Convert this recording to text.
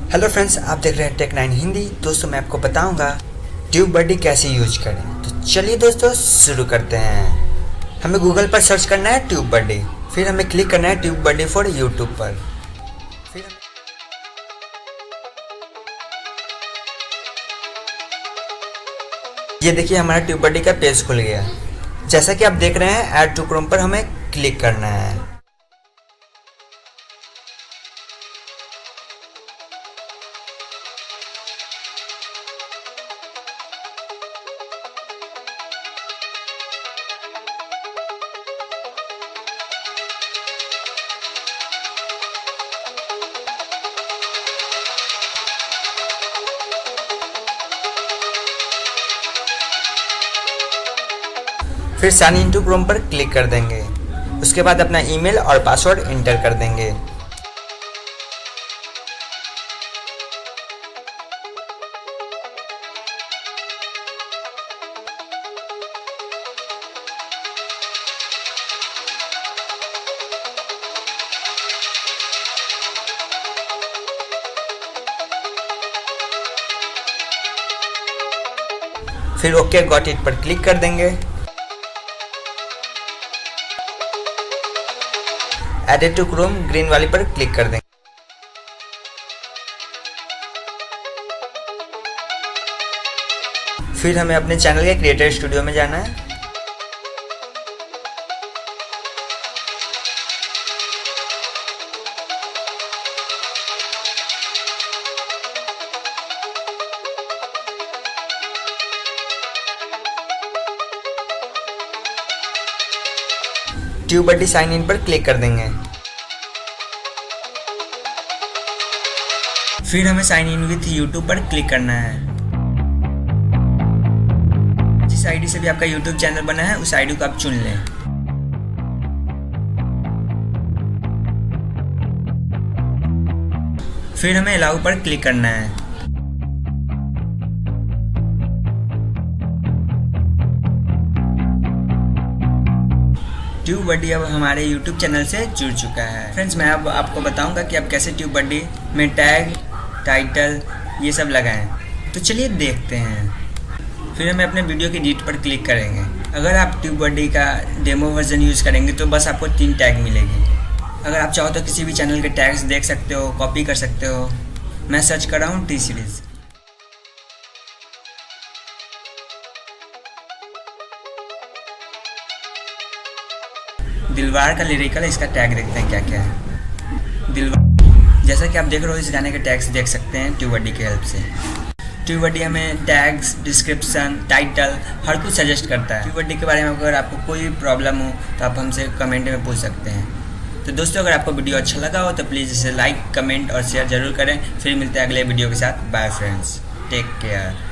Hello friends, आप देख रहे हैं टेक9 हिंदी। दोस्तों मैं आपको बताऊंगा ट्यूबबडी कैसे यूज करें। तो चलिए दोस्तों शुरू करते हैं। हमें गूगल पर सर्च करना है ट्यूबबडी, फिर हमें क्लिक करना है ट्यूबबडी फॉर यूट्यूब पर। फिर ये देखिए हमारा ट्यूबबडी का पेज खुल गया। जैसा कि आप देख रहे हैं ऐड टू क्रोम पर हमें क्लिक करना है। फिर साइन इन टू क्रोम पर क्लिक कर देंगे। उसके बाद अपना ईमेल और पासवर्ड इंटर कर देंगे। फिर ओके गॉट इट पर क्लिक कर देंगे। एडेड टू क्रोम ग्रीन वाली पर क्लिक कर देंगे। फिर हमें अपने चैनल के क्रिएटर स्टूडियो में जाना है। ट्यूबबडी साइन इन पर क्लिक कर देंगे। फिर हमें साइन इन विथ यूट्यूब पर क्लिक करना है। जिस आईडी से भी आपका यूट्यूब चैनल बना है उस आईडी को आप चुन लें। फिर हमें अलाउ पर क्लिक करना है। ट्यूबबडी अब हमारे YouTube चैनल से जुड़ चुका है। फ्रेंड्स मैं अब आपको बताऊंगा कि आप कैसे ट्यूबबडी में टैग, टाइटल ये सब लगाएं। तो चलिए देखते हैं। फिर हमें अपने वीडियो की एडिट पर क्लिक करेंगे। अगर आप ट्यूबबडी का डेमो वर्जन यूज़ करेंगे तो बस आपको 3 टैग मिलेगी। अगर आप चाहो तो किसी भी चैनल के टैग्स देख सकते हो, कॉपी कर सकते हो। मैं सर्च कर रहा हूँ टी सीरीज़। दिलवार का लिरिकल, इसका टैग देखते हैं क्या क्या है। दिलवार, जैसा कि आप देख रहे हो इस गाने के टैग्स देख सकते हैं ट्यूबबडी की हेल्प से। ट्यूबबडी हमें टैग्स, डिस्क्रिप्शन, टाइटल हर कुछ सजेस्ट करता है। ट्यूबबडी के बारे में अगर आपको कोई प्रॉब्लम हो तो आप हमसे कमेंट में पूछ सकते हैं। तो दोस्तों अगर आपको वीडियो अच्छा लगा हो तो प्लीज़ इसे लाइक, कमेंट और शेयर ज़रूर करें। फिर मिलते हैं अगले वीडियो के साथ। Bye friends, take care.